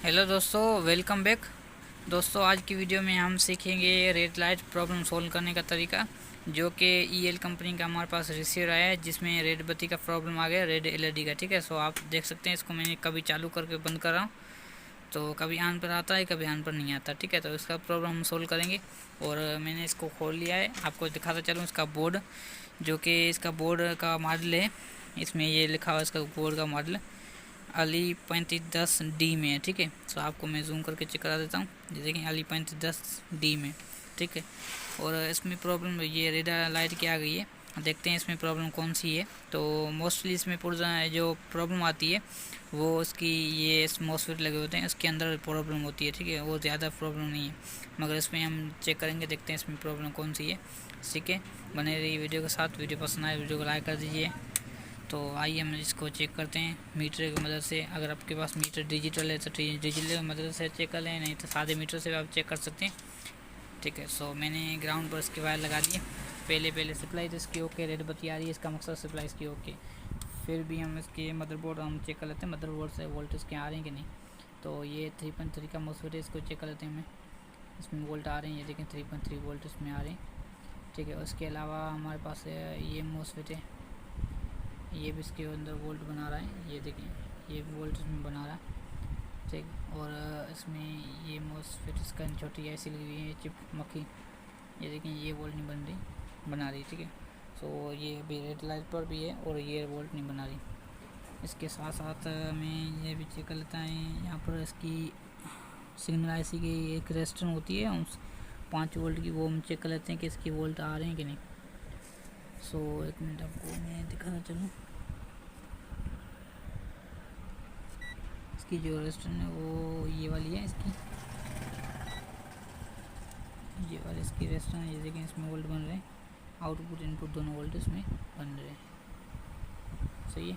Hello दोस्तों, welcome back. दोस्तों, आज की वीडियो में हम सीखेंगे रेड लाइट प्रॉब्लम सोल्व करने का तरीका, जो कि ईएल कंपनी का हमारे पास रिसीवर आया है, जिसमें रेड बत्ती का प्रॉब्लम आ गया, रेड एलईडी का। ठीक है, सो आप देख सकते हैं इसको मैंने कभी चालू करके बंद कर रहा हूँ, तो कभी ऑन पर आता है, कभी ऑन पर नहीं आता। ठीक है, तो इसका प्रॉब्लम हम सोल्व करेंगे। और मैंने इसको खोल लिया है, आपको दिखाता चलूँ इसका बोर्ड, जो कि इसका बोर्ड का मॉडल है। इसमें ये लिखा हुआ है इसका बोर्ड का मॉडल अली 3510D में है। ठीक है, तो आपको मैं जूम करके चेक करा देता हूँ। ये देखें, अली 3510D में। ठीक है, और इसमें प्रॉब्लम ये रेड लाइट की आ गई है। देखते हैं इसमें प्रॉब्लम कौन सी है। तो मोस्टली इसमें जो प्रॉब्लम आती है वो उसकी ये मॉसफेट लगे होते हैं, इसके अंदर प्रॉब्लम होती है। ठीक है, वो ज़्यादा प्रॉब्लम नहीं है, मगर इसमें हम चेक करेंगे, देखते हैं इसमें प्रॉब्लम कौन सी है। ठीक है, बने रहिए वीडियो के साथ। वीडियो पसंद आए वीडियो को लाइक कर दीजिए। तो आइए हम इसको चेक करते हैं मीटर की मदद से। अगर आपके पास मीटर डिजिटल है तो डिजिटल की मदद से चेक कर लें, नहीं तो सादे मीटर से भी आप चेक कर सकते हैं। ठीक है, सो मैंने ग्राउंड पर इसके वायर लगा दिए। पहले सप्लाई तो इसकी ओके, रेड बत्ती आ रही है, इसका मकसद सप्लाई इसकी ओके। फिर भी हम इसके मदरबोर्ड हम चेक कर लेते हैं, मदरबोर्ड से वोल्टेज के आ रहे हैं कि नहीं। तो ये 3.3 का मॉसफेट है, इसको चेक कर लेते हैं हमें। इसमें वोल्ट आ रहे हैं, ये देखें 3.3 वोल्ट इसमें आ रहे हैं। ठीक है, उसके अलावा हमारे पास ये मॉसफेट है, ये भी इसके अंदर वोल्ट बना रहा है, ये देखें ये वोल्ट इसमें बना रहा है। ठीक, और इसमें ये मॉसफेट इसका छोटी ऐसी लगी हुई है चिप मक्खी, ये देखें ये वोल्ट नहीं बना रही। ठीक है, तो ये अभी रेड लाइट पर भी है और ये वोल्ट नहीं बना रही। इसके साथ साथ मैं ये भी चेक कर लेता है, यहाँ पर इसकी सिग्नल आईसी की एक रेजिस्टेंस होती है उस 5 वोल्ट की, वो हम चेक कर लेते हैं कि इसकी वोल्ट आ रहे हैं कि नहीं। सो एक मिनट आपको मैं दिखाना चलूँ। इसकी जो रेजिस्टेंस है वो ये वाली है, इसकी ये वाली इसकी रेजिस्टेंस, ये देखें इसमें वोल्ट बन रहे हैं, आउटपुट इनपुट दोनों वोल्ट इसमें बन रहे हैं। सही है,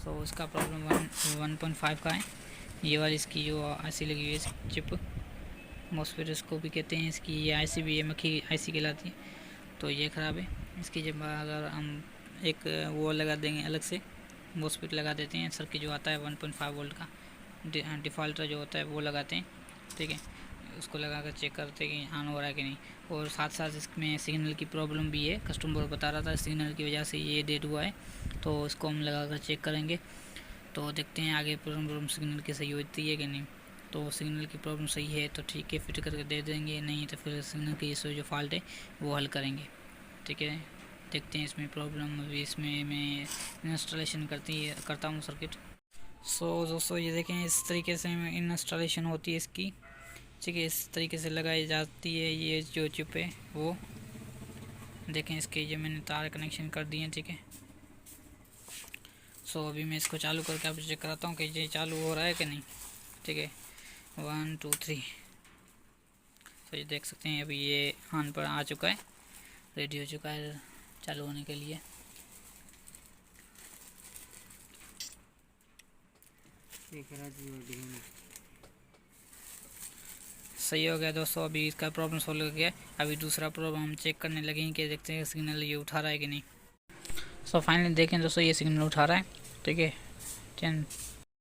सो इसका प्रॉब्लम 1.5 का है। ये वाली इसकी जो आईसी लगी हुई है चिप मॉसफेट इसको भी कहते हैं, इसकी ये आईसी भी है, मक्खी आईसी कहलाती है। तो ये ख़राब है। इसकी जब अगर हम एक वो लगा देंगे, अलग से मॉसफेट लगा देते हैं, सर्किट जो आता है 1.5 वोल्ट का डिफ़ॉल्टर जो होता है वो लगाते हैं। ठीक है, उसको लगा कर चेक करते हैं कि ऑन हो रहा है कि नहीं। और साथ साथ इसमें सिग्नल की प्रॉब्लम भी है, कस्टमर बता रहा था सिग्नल की वजह से ये डेड हुआ है, तो इसको हम लगा कर चेक करेंगे। तो देखते हैं आगे प्रॉब्लम सिग्नल की सही होती है कि नहीं। तो सिग्नल की प्रॉब्लम सही है तो ठीक है, फिट करके दे देंगे, नहीं तो फिर सिग्नल की जो फॉल्ट है वो हल करेंगे। ठीक है, देखते हैं इसमें प्रॉब्लम। अभी इसमें मैं इंस्टॉलेशन करता हूँ सर्किट। सो दोस्तों, ये देखें इस तरीके से इंस्टॉलेशन होती है इसकी। ठीक है, इस तरीके से लगाई जाती है ये जो चिप है वो। देखें इसके ये मैंने तार कनेक्शन कर दिए हैं। ठीक है, सो अभी मैं इसको चालू करके आपको चेक कराता हूँ कि ये चालू हो रहा है कि नहीं। ठीक है, 1 2 3। तो ये देख सकते हैं अभी ये ऑन पर आ चुका है, रेडी हो चुका है चालू होने के लिए। सही हो गया दोस्तों, अभी इसका प्रॉब्लम सॉल्व हो गया। अभी दूसरा प्रॉब्लम हम चेक करने लगे हैं कि देखते हैं सिग्नल ये उठा रहा है कि नहीं। सो फाइनली देखें दोस्तों, ये सिग्नल उठा रहा है। ठीक है, 10